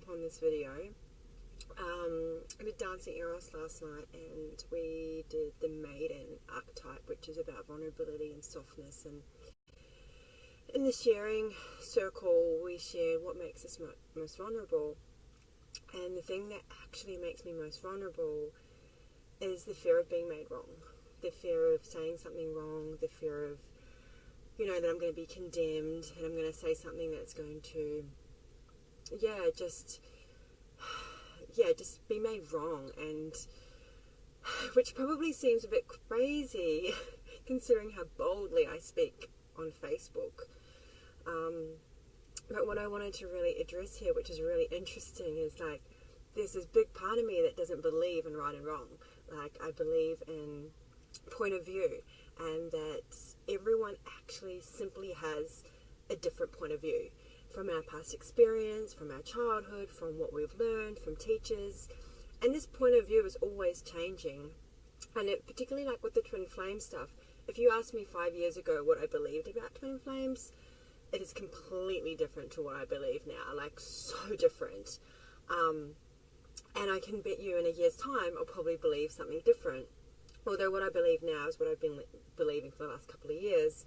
jump on this video. I did Dancing Eros last night, and we did the Maiden archetype, which is about vulnerability and softness. And in the sharing circle, we shared what makes us most vulnerable. And the thing that actually makes me most vulnerable is the fear of being made wrong, the fear of saying something wrong, the fear of, that I'm going to be condemned and I'm going to say something that's going to, just be made wrong, and which probably seems a bit crazy considering how boldly I speak on Facebook. But what I wanted to really address here, which is really interesting, is like there's this big part of me that doesn't believe in right and wrong. Like, I believe in point of view, and that everyone actually simply has a different point of view from our past experience, from our childhood, from what we've learned, from teachers. And this point of view is always changing. And particularly like with the twin flame stuff, if you asked me 5 years ago what I believed about twin flames, it is completely different to what I believe now, like so different. And I can bet you in a year's time, I'll probably believe something different. Although what I believe now is what I've been believing for the last couple of years.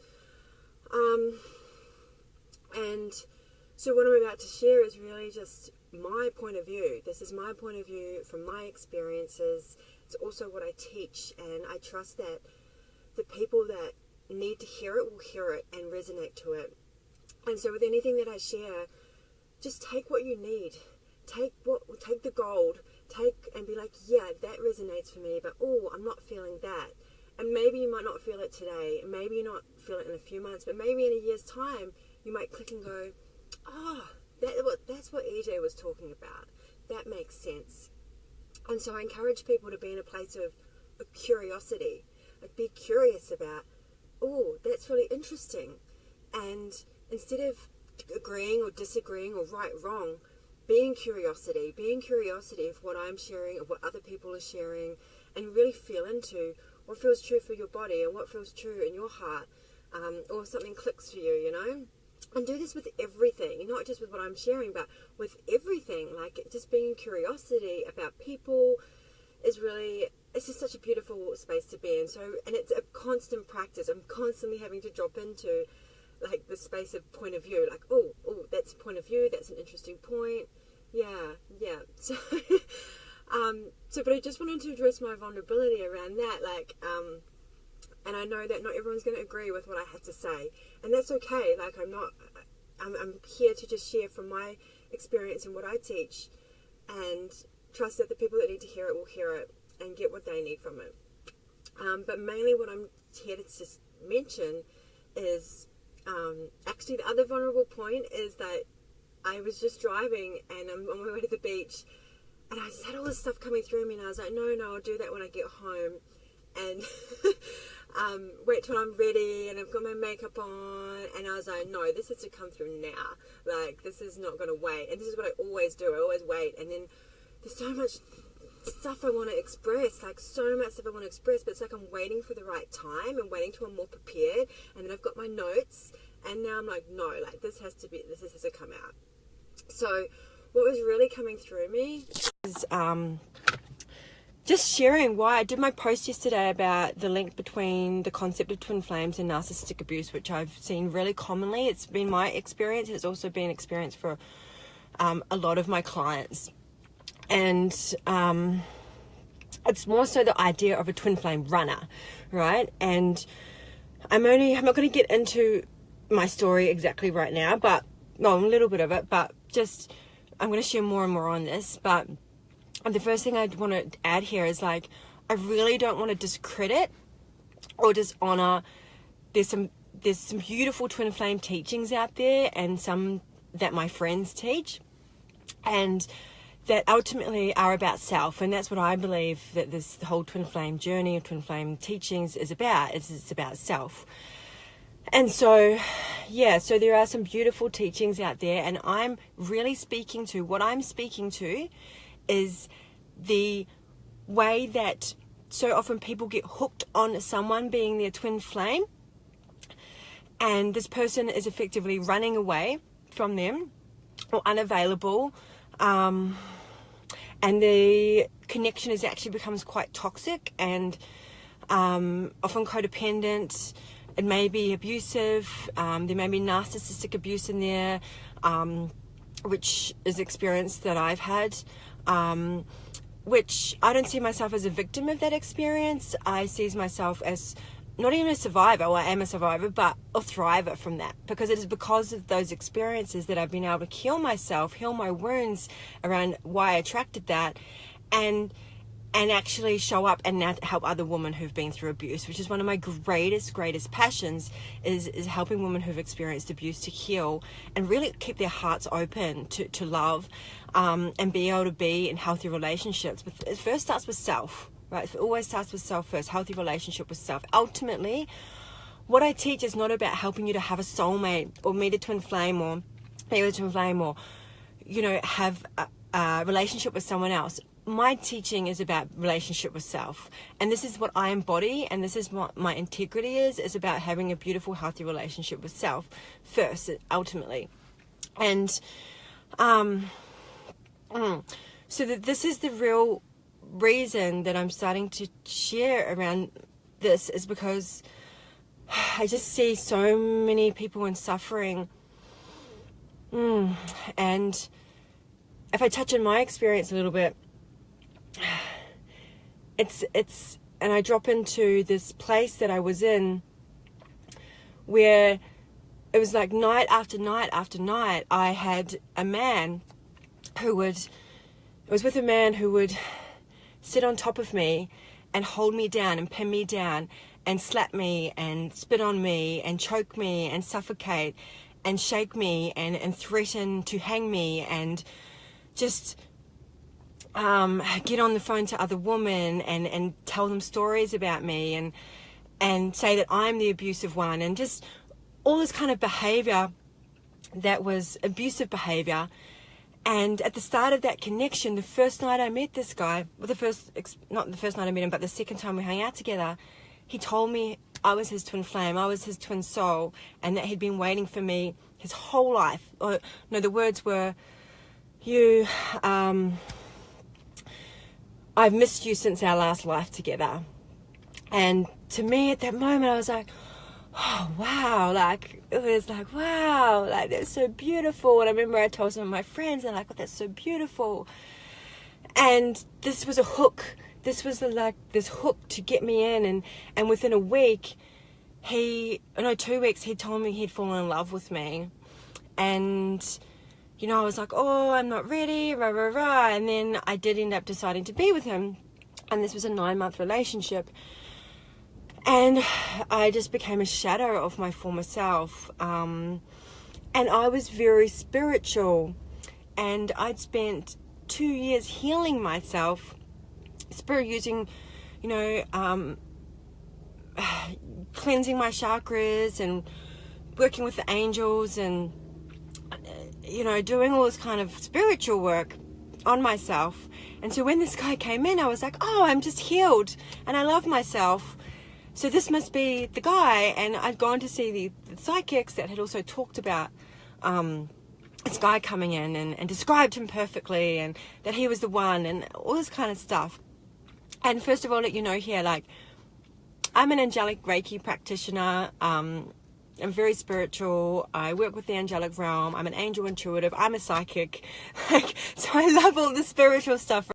And so what I'm about to share is really just my point of view. This is my point of view from my experiences. It's also what I teach, and I trust that the people that need to hear it will hear it and resonate to it. And so with anything that I share, just take what you need. Take the gold. And be like, yeah, that resonates for me, but I'm not feeling that. And maybe you might not feel it today, and maybe you not feel it in a few months, but maybe in a year's time, you might click and go, that's what EJ was talking about. That makes sense. And so I encourage people to be in a place of curiosity. Like, be curious about, that's really interesting. And instead of agreeing or disagreeing or right, wrong, being curiosity of what I'm sharing, of what other people are sharing, and really feel into what feels true for your body and what feels true in your heart, or if something clicks for you, And do this with everything, not just with what I'm sharing, but with everything. Like, just being curiosity about people is really, it's just such a beautiful space to be in. And it's a constant practice. I'm constantly having to drop into like the space of point of view, like, that's a point of view, that's an interesting point. So but I just wanted to address my vulnerability around that, and I know that not everyone's going to agree with what I have to say, and that's okay. Like, I'm here to just share from my experience and what I teach, and trust that the people that need to hear it will hear it and get what they need from it. But mainly what I'm here to just mention is, actually the other vulnerable point is that I was just driving and I'm on my way to the beach, and I just had all this stuff coming through me, and I was like, no, I'll do that when I get home, and wait till I'm ready and I've got my makeup on, and I was like, no, this has to come through now. Like, this is not going to wait. And this is what I always do. I always wait, and then there's so much stuff I want to express, but it's like I'm waiting for the right time and waiting till I'm more prepared, and then I've got my notes, and now I'm like, no, like this has to come out. So what was really coming through me is just sharing why I did my post yesterday about the link between the concept of twin flames and narcissistic abuse, which I've seen really commonly. It's been my experience. It's also been experience for a lot of my clients. And it's more so the idea of a twin flame runner, right? And I'm not going to get into my story exactly right now, but a little bit of it, but just I'm going to share more and more on this. But the first thing I want to add here is, like, I really don't want to discredit or dishonor. There's some beautiful twin flame teachings out there, and some that my friends teach, and that ultimately are about self. And that's what I believe that this whole twin flame journey of twin flame teachings is about. It's about self. And so there are some beautiful teachings out there, and I'm really speaking to is the way that so often people get hooked on someone being their twin flame, and this person is effectively running away from them or unavailable, And the connection actually becomes quite toxic and often codependent. It may be abusive. There may be narcissistic abuse in there, which is experience that I've had, which I don't see myself as a victim of that experience. I see myself as not even a survivor, or I am a survivor, but a thriver from that, because it is because of those experiences that I've been able to heal myself, heal my wounds around why I attracted that, and actually show up and now help other women who've been through abuse, which is one of my greatest passions, is helping women who've experienced abuse to heal and really keep their hearts open to love, and be able to be in healthy relationships. But it first starts with self, right? It always starts with self first, healthy relationship with self. Ultimately, what I teach is not about helping you to have a soulmate or meet a twin flame or be with a twin flame or, have a relationship with someone else. My teaching is about relationship with self, and this is what I embody, and this is what my integrity is about having a beautiful, healthy relationship with self first, ultimately. And so that this is the real reason that I'm starting to share around this, is because I just see so many people in suffering. And if I touch on my experience a little bit, it's and I drop into this place that I was in where it was like night after night after night. I had a man who would sit on top of me and hold me down and pin me down and slap me and spit on me and choke me and suffocate and shake me and threaten to hang me and just get on the phone to other women and tell them stories about me and say that I'm the abusive one, and just all this kind of behavior that was abusive behavior. And at the start of that connection, the first night I met this guy, not the first night I met him, but the second time we hung out together, he told me I was his twin flame, I was his twin soul, and that he'd been waiting for me his whole life. Or, no, the words were, I've missed you since our last life together. And to me at that moment, I was like, oh, wow. Like, it was like, wow, like, that's so beautiful. And I remember I told some of my friends, and like, oh, that's so beautiful. And this was a hook. This was this hook to get me in. And within a week, 2 weeks, he told me he'd fallen in love with me. And I was like, oh, I'm not ready, rah, rah, rah. And then I did end up deciding to be with him. And this was a 9-month relationship. And I just became a shadow of my former self. And I was very spiritual. And I'd spent 2 years healing myself, using, cleansing my chakras and working with the angels and doing all this kind of spiritual work on myself. And so when this guy came in, I was like, oh, I'm just healed and I love myself. So this must be the guy. And I'd gone to see the psychics that had also talked about this guy coming in and described him perfectly, and that he was the one, and all this kind of stuff. And first of all, let you know here, like, I'm an angelic Reiki practitioner. I'm very spiritual. I work with the angelic realm. I'm an angel intuitive. I'm a psychic. So I love all the spiritual stuff.